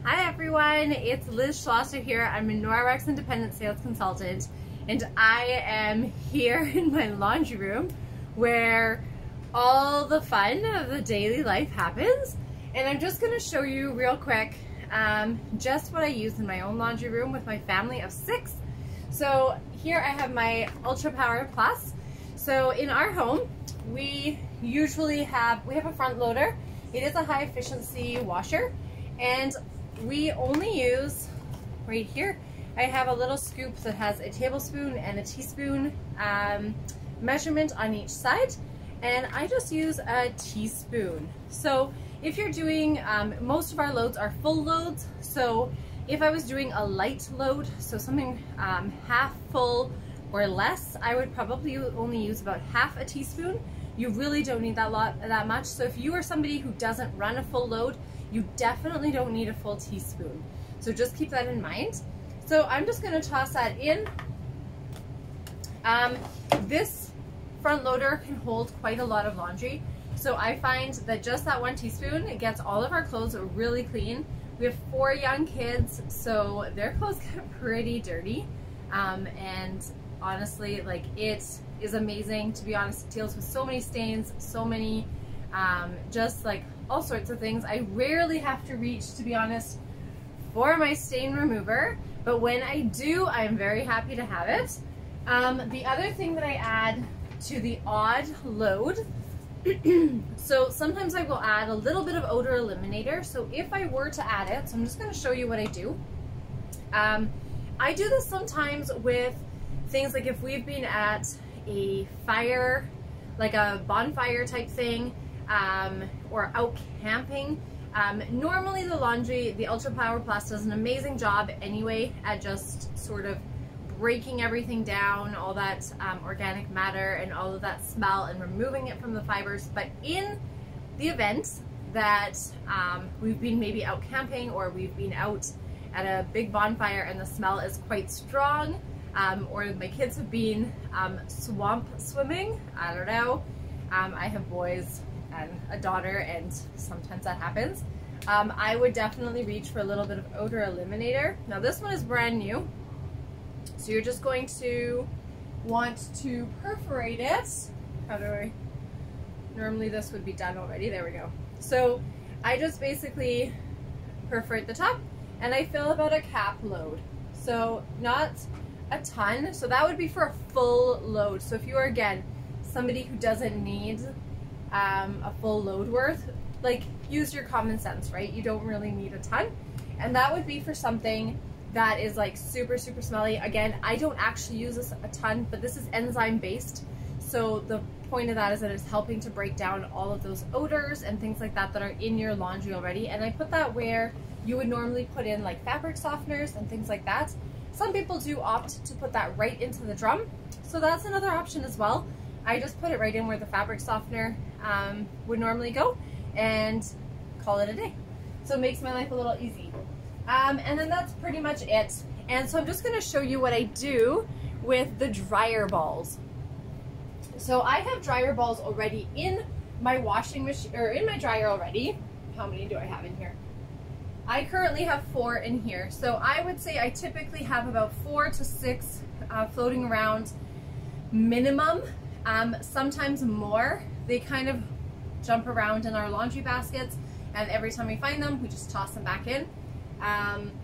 Hi everyone, it's Liz Schlosser here. I'm a Norwex independent sales consultant, and I am here in my laundry room where all the fun of the daily life happens. And I'm just going to show you real quick just what I use in my own laundry room with my family of 6. So here I have my Ultra Power Plus. So in our home, we usually have a front loader. It is a high efficiency washer, and we only use, right here, I have a little scoop that has a tablespoon and a teaspoon measurement on each side, and I just use a teaspoon. So if you're doing, most of our loads are full loads, so if I was doing a light load, so something half full or less, I would probably only use about half a teaspoon. You really don't need that much. So if you are somebody who doesn't run a full load, you definitely don't need a full teaspoon. So just keep that in mind. So I'm just going to toss that in. This front loader can hold quite a lot of laundry. So I find that just that 1 teaspoon, it gets all of our clothes really clean. We have 4 young kids, so their clothes get pretty dirty. And honestly, like, it is amazing. To be honest, it deals with so many stains, so many just like all sorts of things. I rarely have to reach, to be honest, for my stain remover, but when I do, I am very happy to have it. The other thing that I add to the odd load, so sometimes I will add a little bit of Odor Eliminator. So if I were to add it, so I'm just going to show you what I do. I do this sometimes with things like if we've been at a fire, like a bonfire type thing, or out camping. Normally the laundry, the Ultra Power Plus does an amazing job anyway at just sort of breaking everything down, all that organic matter and all of that smell, and removing it from the fibers. But in the event that we've been maybe out camping, or we've been out at a big bonfire and the smell is quite strong, or my kids have been swamp swimming, I don't know, I have boys and a daughter, and sometimes that happens. I would definitely reach for a little bit of Odor Eliminator. Now this one is brand new, so you're just going to want to perforate it. How do I, normally this would be done already, there we go. So I just basically perforate the top, and I fill about a cap load. So not a ton, so that would be for a full load. So if you are, again, somebody who doesn't need a full load worth, like, use your common sense, right? You don't really need a ton, and that would be for something that is like super smelly. Again, I don't actually use this a ton, but this is enzyme based, so the point of that is that it's helping to break down all of those odors and things like that that are in your laundry already. And I put that where you would normally put in like fabric softeners and things like that. Some people do opt to put that right into the drum, so that's another option as well. I just put it right in where the fabric softener would normally go, and call it a day. So it makes my life a little easy. And then that's pretty much it. And so I'm just going to show you what I do with the dryer balls. So I have dryer balls already in my washing machine, or in my dryer already. How many do I have in here? I currently have 4 in here. So I would say I typically have about 4 to 6 floating around minimum. Sometimes more. They kind of jump around in our laundry baskets, and every time we find them, we just toss them back in.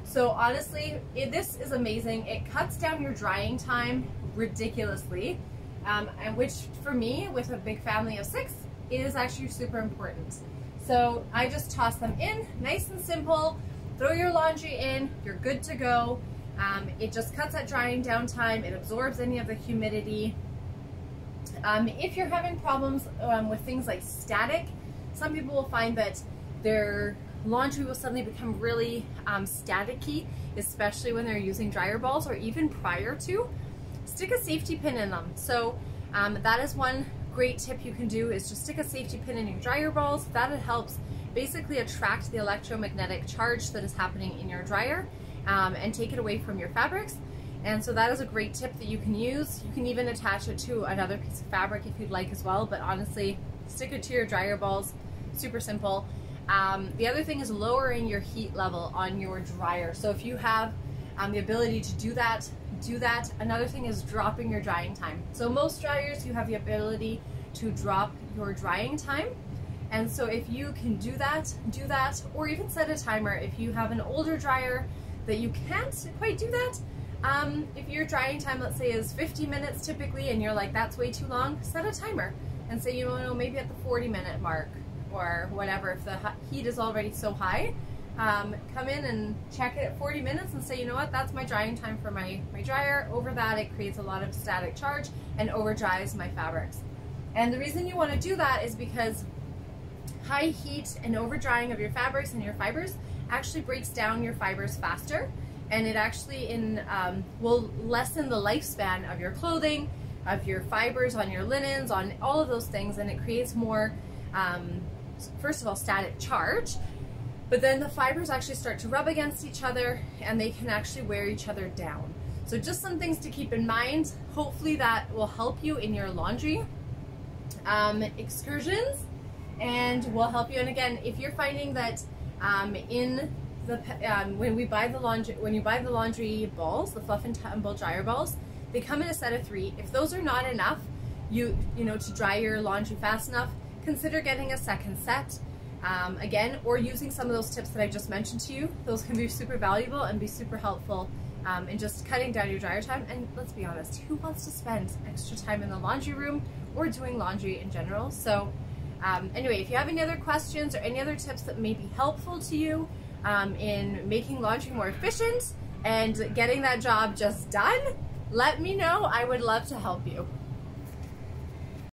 So honestly, this is amazing. It cuts down your drying time ridiculously, and which for me, with a big family of 6, is actually super important. So I just toss them in, nice and simple. Throw your laundry in, you're good to go. It just cuts that drying down time. It absorbs any of the humidity. If you're having problems with things like static, some people will find that their laundry will suddenly become really staticky, especially when they're using dryer balls, or even prior to. Stick a safety pin in them. So that is one great tip you can do, is just stick a safety pin in your dryer balls. That helps basically attract the electromagnetic charge that is happening in your dryer, and take it away from your fabrics. And so that is a great tip that you can use. You can even attach it to another piece of fabric if you'd like as well, but honestly, stick it to your dryer balls. Super simple. The other thing is lowering your heat level on your dryer. So if you have the ability to do that, do that. Another thing is dropping your drying time. So most dryers, you have the ability to drop your drying time. And so if you can do that, or even set a timer. If you have an older dryer that you can't quite do that, if your drying time, let's say, is 50 minutes typically, and you're like, that's way too long, set a timer and say, you know, maybe at the 40-minute mark or whatever. If the heat is already so high, come in and check it at 40 minutes and say, you know what, that's my drying time for my dryer. Over that, it creates a lot of static charge and over dries my fabrics. And the reason you want to do that is because high heat and over drying of your fabrics and your fibers actually breaks down your fibers faster, and it actually will lessen the lifespan of your clothing, of your fibers, on your linens, on all of those things, and it creates more, first of all, static charge, but then the fibers actually start to rub against each other and they can actually wear each other down. So just some things to keep in mind. Hopefully that will help you in your laundry excursions, and will help you. And again, if you're finding that when you buy the laundry balls, the Fluff Tumble Dryer Balls, they come in a set of 3. If those are not enough, you know, to dry your laundry fast enough, consider getting a second set. Again, or using some of those tips that I just mentioned to you. Those can be super valuable and be super helpful in just cutting down your dryer time. And let's be honest, who wants to spend extra time in the laundry room or doing laundry in general? So anyway, if you have any other questions or any other tips that may be helpful to you in making laundry more efficient and getting that job just done, let me know. I would love to help you.